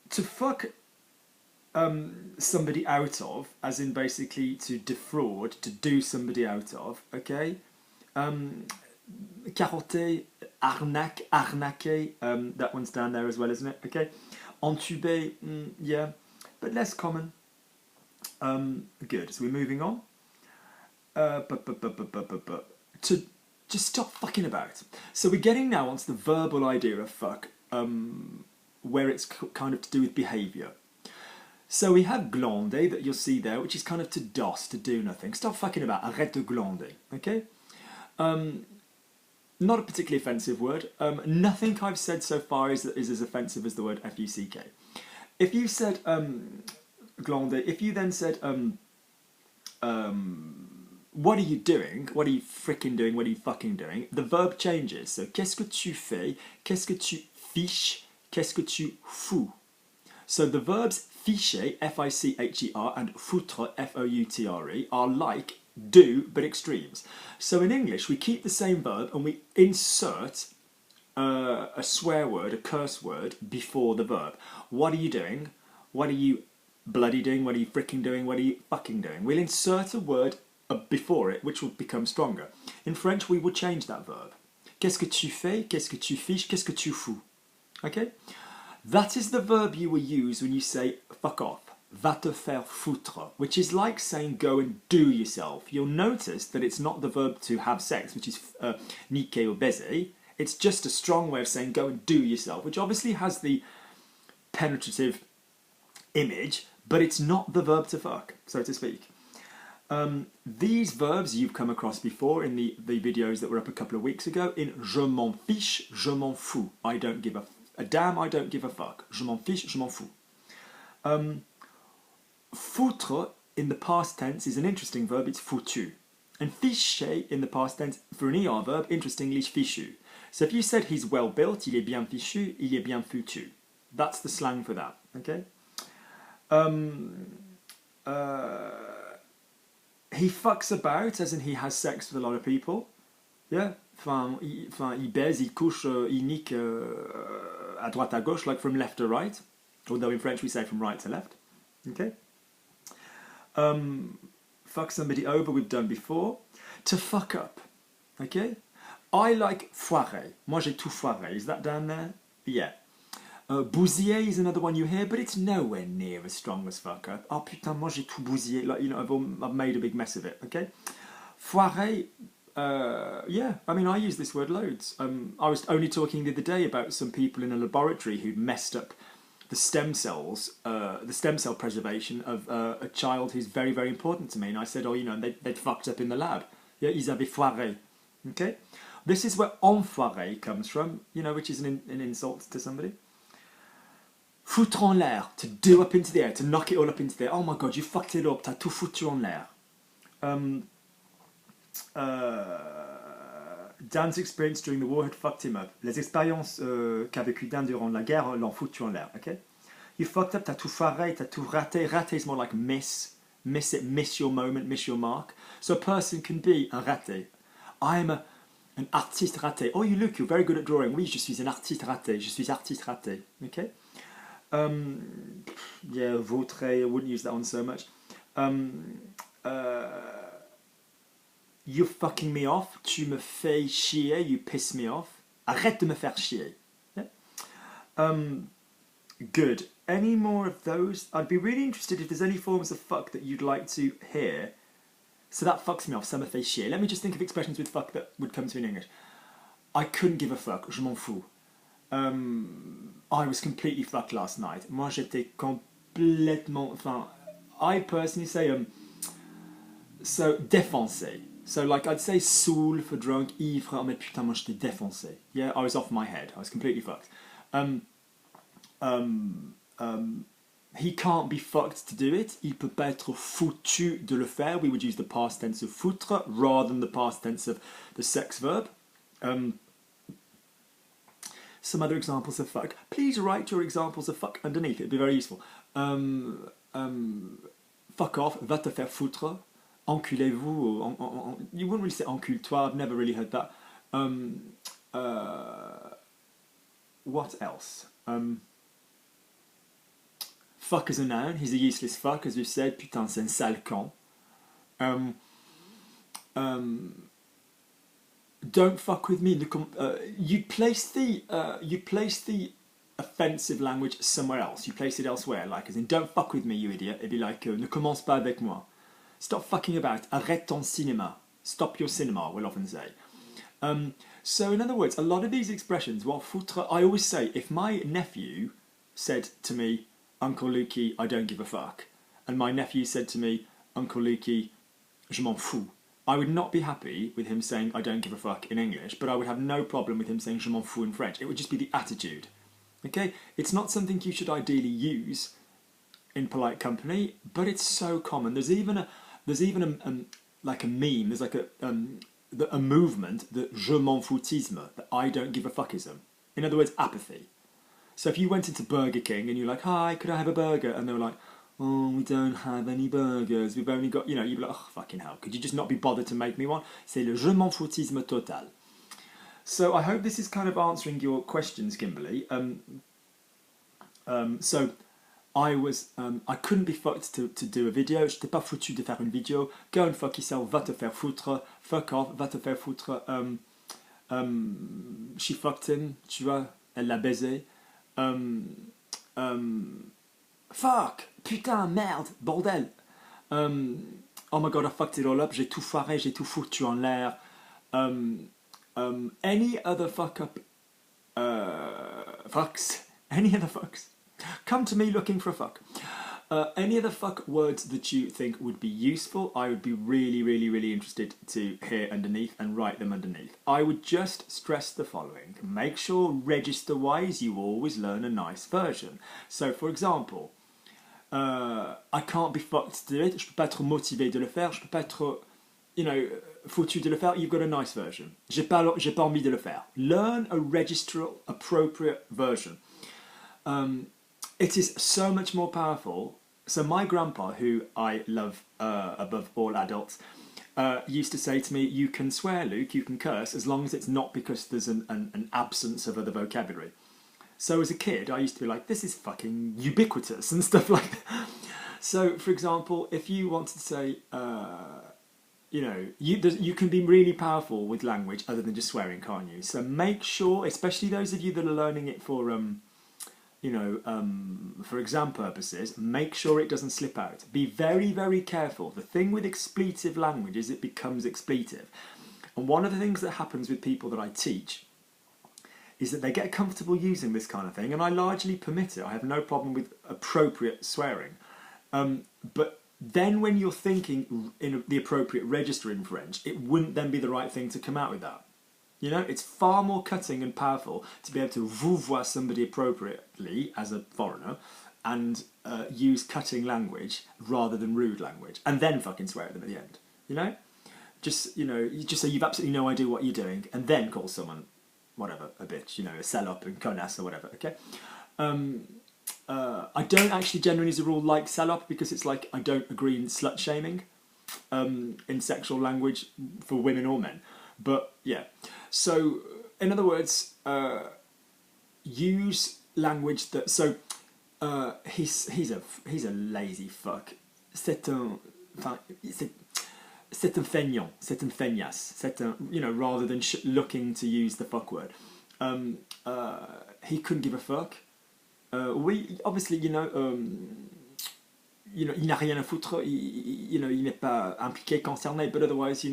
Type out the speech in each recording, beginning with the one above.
to fuck somebody out of, as in basically to defraud, to do somebody out of, okay? Carotter, arnaque, arnaquer, that one's down there as well, isn't it? Okay. Entuber, yeah, but less common. Good, so we're moving on. To just stop fucking about. So we're getting now onto the verbal idea of fuck, where it's kind of to do with behaviour. So we have glander that you'll see there, which is kind of to doss, to do nothing. Stop fucking about. Arrête de glander. Okay? Not a particularly offensive word. Nothing I've said so far is as offensive as the word F-U-C-K. If you said glander, if you then said what are you doing? What are you fricking doing? What are you fucking doing? The verb changes. So qu'est-ce que tu fais? Qu'est-ce que tu fiches? Qu'est-ce que tu fous? So the verbs ficher, F-I-C-H-E-R, and foutre, F-O-U-T-R-E, are like do, but extremes. So in English, we keep the same verb and we insert a swear word, a curse word, before the verb. What are you doing? What are you bloody doing? What are you fricking doing? What are you fucking doing? We'll insert a word before it, which will become stronger. In French, we will change that verb. Qu'est-ce que tu fais? Qu'est-ce que tu fiches? Qu'est-ce que tu fous? Okay? That is the verb you will use when you say fuck off. Va te faire foutre, which is like saying go and do yourself. You'll notice that it's not the verb to have sex, which is niquer or baiser. It's just a strong way of saying go and do yourself, which obviously has the penetrative image, but it's not the verb to fuck, so to speak. These verbs you've come across before in the videos that were up a couple of weeks ago in je m'en fiche, je m'en fous. I don't give a damn, I don't give a fuck. Je m'en fiche, je m'en fous. Foutre in the past tense is an interesting verb, it's foutu. And ficher in the past tense, for an ER verb, interestingly, is fichu. So if you said he's well built, il est bien fichu, il est bien foutu. That's the slang for that, okay? He fucks about, as in he has sex with a lot of people. Yeah? Enfin, il baise, il couche, il nique à droite à gauche, like from left to right. Although in French we say from right to left. Okay? Fuck somebody over, we've done before. To fuck up. Okay? I like foirer. Moi j'ai tout foiré. Is that down there? Yeah. Bousiller is another one you hear, but it's nowhere near as strong as fuck up. Oh putain, moi j'ai tout bousillé. Like, you know, I've made a big mess of it. Okay? Foirer, yeah, I mean, I use this word loads. I was only talking the other day about some people in a laboratory who'd messed up the stem cells, the stem cell preservation of a child who's very, very important to me. And I said, oh, you know, they'd fucked up in the lab. Yeah, ils avaient foiré. Okay? This is where enfoiré comes from, you know, which is an insult to somebody. Foutre en l'air, to do up into the air, to knock it all up into the air. Oh my god, you fucked it up, t'as tout foutu en l'air. Dan's experience during the war had fucked him up. Les expériences qu'a vécu Dan durant la guerre l'ont foutu en l'air, okay? You fucked up, t'as tout foiré, t'as tout raté. Raté is more like miss it, miss your moment, miss your mark. So a person can be un raté. I'm an artiste raté. Oh, you look, you're very good at drawing. Oui, je suis un artiste raté. Je suis artiste raté, okay? Yeah, vautrer, I wouldn't use that one so much. You're fucking me off. Tu me fais chier. You piss me off. Arrête de me faire chier. Yeah? Good. Any more of those? I'd be really interested if there's any forms of fuck that you'd like to hear. So that fucks me off. Ça me fait chier. Let me just think of expressions with fuck that would come to me in English. I couldn't give a fuck. Je m'en fous. I was completely fucked last night. Moi, j'étais complètement... Enfin, I personally say... so, défoncé. So, like, I'd say saoul for drunk, ivre, oh, mais putain, moi, j'étais défoncé. Yeah, I was off my head. I was completely fucked. He can't be fucked to do it. Il peut pas être foutu de le faire. We would use the past tense of foutre rather than the past tense of the sex verb. Some other examples of fuck. Please write your examples of fuck underneath. It'd be very useful. Fuck off. Va te faire foutre. Enculez-vous. You wouldn't really say encule-toi. I've never really heard that. What else? fuck as a noun, he's a useless fuck, as we've said. Putain, c'est un sale con. Don't fuck with me. You place the offensive language somewhere else. You place it elsewhere, like as in don't fuck with me, you idiot. It'd be like ne commence pas avec moi. Stop fucking about. Arrête ton cinéma. Stop your cinema, we'll often say. So in other words, a lot of these expressions, well, foutre, I always say, if my nephew said to me, Uncle Lukey, I don't give a fuck, and my nephew said to me, Uncle Lukey, je m'en fous, I would not be happy with him saying I don't give a fuck in English, but I would have no problem with him saying je m'en fous in French. It would just be the attitude. Okay? It's not something you should ideally use in polite company, but it's so common. There's even a like a meme, there's like a movement, the je m'en foutisme, the I don't give a fuckism. In other words, apathy. So if you went into Burger King and you're like, hi, could I have a burger? And they were like, oh, we don't have any burgers. We've only got, you'd be like, oh, fucking hell. Could you just not be bothered to make me one? C'est le je m'en foutisme total. So I hope this is kind of answering your questions, Kimberly. So I couldn't be fucked to do a video. J'étais pas foutu de faire une vidéo. Go and fuck yourself. Va te faire foutre. Fuck off. Va te faire foutre. She fucked him. Tu vois, elle l'a baisé. Fuck, putain, merde, bordel. Oh my god, I fucked it all up. J'ai tout foiré, j'ai tout foutu en l'air. Any other fuck up fucks? Any other fucks? Come to me looking for a fuck. Any other fuck words that you think would be useful, I would be really, really, really interested to hear underneath and write them underneath. I would just stress the following. Make sure register-wise you always learn a nice version. So, for example, I can't be fucked to do it. Je peux pas être motivé de le faire. Je peux pas être, foutu de le faire. You've got a nice version. J'ai pas envie de le faire. Learn a registral appropriate version. It is so much more powerful. So my grandpa, who I love above all adults, used to say to me, you can swear, Luke, you can curse, as long as it's not because there's an absence of other vocabulary. So as a kid, I used to be like, this is fucking ubiquitous and stuff like that. So, for example, if you wanted to say, you can be really powerful with language other than just swearing, can't you? So make sure, especially those of you that are learning it for for exam purposes, make sure it doesn't slip out. Be very, very careful. The thing with expletive language is it becomes expletive. And one of the things that happens with people that I teach is that they get comfortable using this kind of thing, and I largely permit it. I have no problem with appropriate swearing. But then when you're thinking in the appropriate register in French, it wouldn't then be the right thing to come out with that. It's far more cutting and powerful to be able to vouvoie somebody appropriately as a foreigner and use cutting language rather than rude language, and then fucking swear at them at the end. Just say you've absolutely no idea what you're doing, and then call someone whatever a bitch, a salope and connasse or whatever. Okay. I don't actually generally, as a rule, like salope because it's like I don't agree in slut shaming in sexual language for women or men. But yeah, so in other words, use language that. So he's a lazy fuck. C'est un feignant, c'est un feignasse, c'est un, rather than looking to use the fuck word. He couldn't give a fuck. Obviously, il n'a rien à foutre. Il n'est pas impliqué, concerné, but otherwise,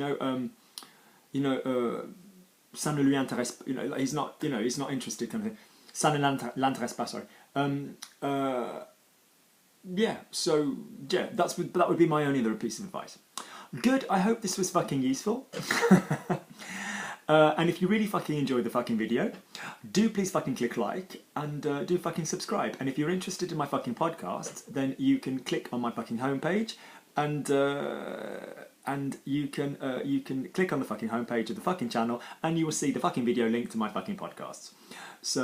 ça ne lui intéresse. He's not interested. Kind of thing. Ça ne l'intéresse pas. Sorry. Yeah. So yeah, that would be my only other piece of advice. Good. I hope this was fucking useful. And if you really fucking enjoyed the fucking video, do please fucking click like and do fucking subscribe. And if you're interested in my fucking podcast, then you can click on my fucking homepage and you can click on the fucking homepage of the fucking channel and you will see the fucking video link to my fucking podcasts. So